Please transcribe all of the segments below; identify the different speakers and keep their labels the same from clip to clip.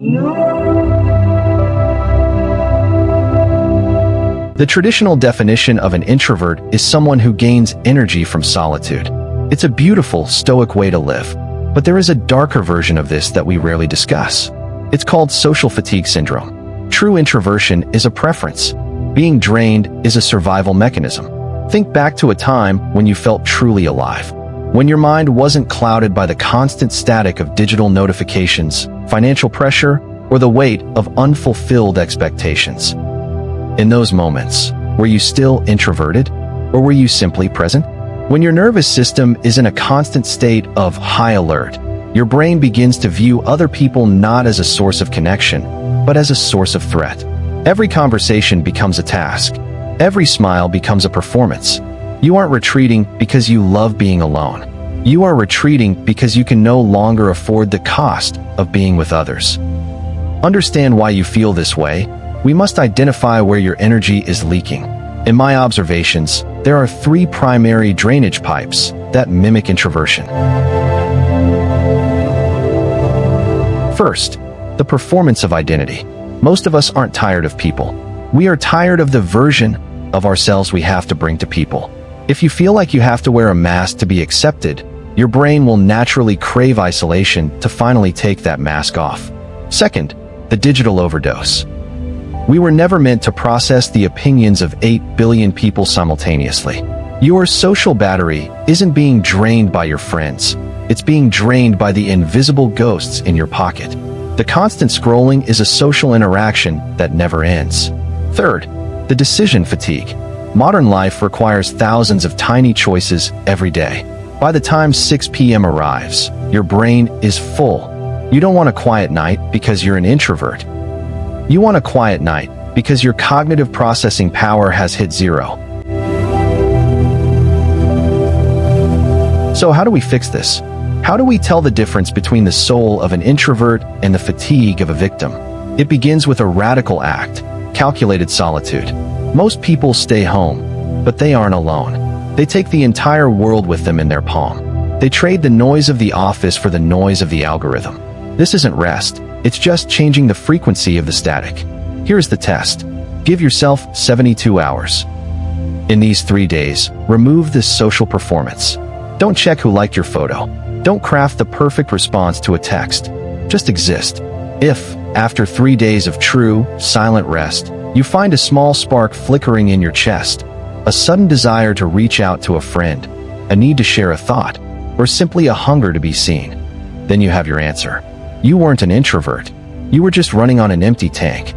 Speaker 1: The traditional definition of an introvert is someone who gains energy from solitude. It's a beautiful, stoic way to live, but there is a darker version of this that we rarely discuss. It's called social fatigue syndrome. True introversion is a preference. Being drained is a survival mechanism. Think back to a time when you felt truly alive, when your mind wasn't clouded by the constant static of digital notifications, financial pressure, or the weight of unfulfilled expectations. In those moments, were you still introverted, or were you simply present? When your nervous system is in a constant state of high alert, your brain begins to view other people not as a source of connection, but as a source of threat. Every conversation becomes a task. Every smile becomes a performance. You aren't retreating because you love being alone. You are retreating because you can no longer afford the cost of being with others. Understand why you feel this way. We must identify where your energy is leaking. In my observations, there are 3 primary drainage pipes that mimic introversion. First, the performance of identity. Most of us aren't tired of people. We are tired of the version of ourselves we have to bring to people. If you feel like you have to wear a mask to be accepted, your brain will naturally crave isolation to finally take that mask off. Second, the digital overdose. We were never meant to process the opinions of 8 billion people simultaneously. Your social battery isn't being drained by your friends. It's being drained by the invisible ghosts in your pocket. The constant scrolling is a social interaction that never ends. Third, the decision fatigue. Modern life requires thousands of tiny choices every day. By the time 6 p.m. arrives, your brain is full. You don't want a quiet night because you're an introvert. You want a quiet night because your cognitive processing power has hit 0. So how do we fix this? How do we tell the difference between the soul of an introvert and the fatigue of a victim? It begins with a radical act, calculated solitude. Most people stay home, but they aren't alone. They take the entire world with them in their palm. They trade the noise of the office for the noise of the algorithm. This isn't rest. It's just changing the frequency of the static. Here's the test. Give yourself 72 hours. In these 3 days, remove this social performance. Don't check who liked your photo. Don't craft the perfect response to a text. Just exist. If, after 3 days of true, silent rest, you find a small spark flickering in your chest, a sudden desire to reach out to a friend, a need to share a thought, or simply a hunger to be seen, then you have your answer. You weren't an introvert. You were just running on an empty tank.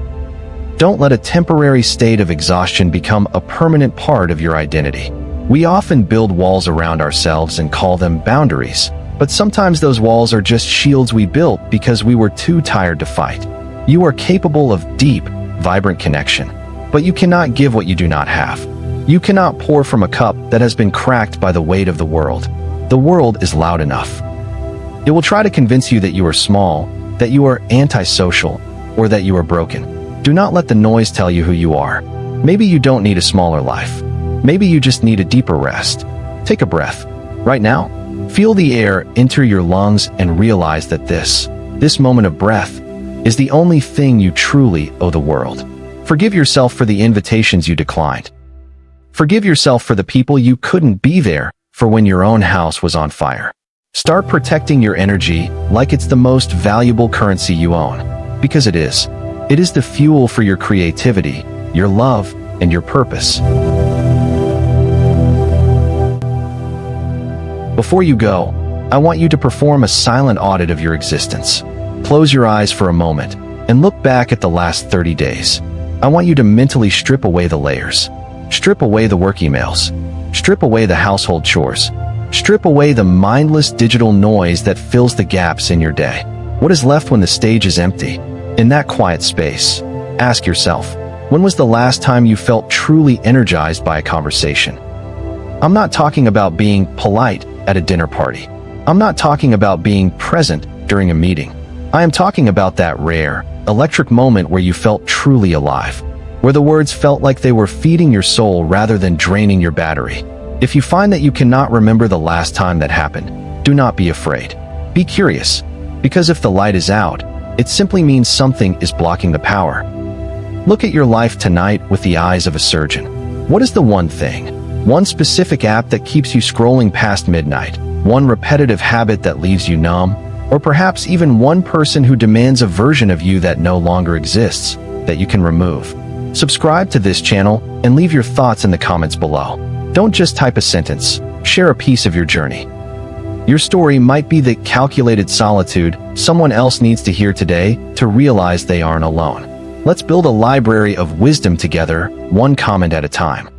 Speaker 1: Don't let a temporary state of exhaustion become a permanent part of your identity. We often build walls around ourselves and call them boundaries, but sometimes those walls are just shields we built because we were too tired to fight. You are capable of deep, vibrant connection, but you cannot give what you do not have. You cannot pour from a cup that has been cracked by the weight of the world. The world is loud enough. It will try to convince you that you are small, that you are antisocial, or that you are broken. Do not let the noise tell you who you are. Maybe you don't need a smaller life. Maybe you just need a deeper rest. Take a breath. Right now, feel the air enter your lungs and realize that this moment of breath is the only thing you truly owe the world. Forgive yourself for the invitations you declined. Forgive yourself for the people you couldn't be there for when your own house was on fire. Start protecting your energy like it's the most valuable currency you own, because it is. It is the fuel for your creativity, your love, and your purpose. Before you go, I want you to perform a silent audit of your existence. Close your eyes for a moment and look back at the last 30 days. I want you to mentally strip away the layers. Strip away the work emails. Strip away the household chores. Strip away the mindless digital noise that fills the gaps in your day. What is left when the stage is empty? In that quiet space, ask yourself, when was the last time you felt truly energized by a conversation? I'm not talking about being polite at a dinner party. I'm not talking about being present during a meeting. I am talking about that rare, electric moment where you felt truly alive, where the words felt like they were feeding your soul rather than draining your battery. If you find that you cannot remember the last time that happened, do not be afraid. Be curious, because if the light is out, It simply means something is blocking the power. Look at your life tonight with the eyes of a surgeon. What is the one thing, one specific app that keeps you scrolling past midnight, one repetitive habit that leaves you numb, or perhaps even one person who demands a version of you that no longer exists, that you can remove? Subscribe to this channel and leave your thoughts in the comments below. Don't just type a sentence, share a piece of your journey. Your story might be the calculated solitude someone else needs to hear today to realize they aren't alone. Let's build a library of wisdom together, one comment at a time.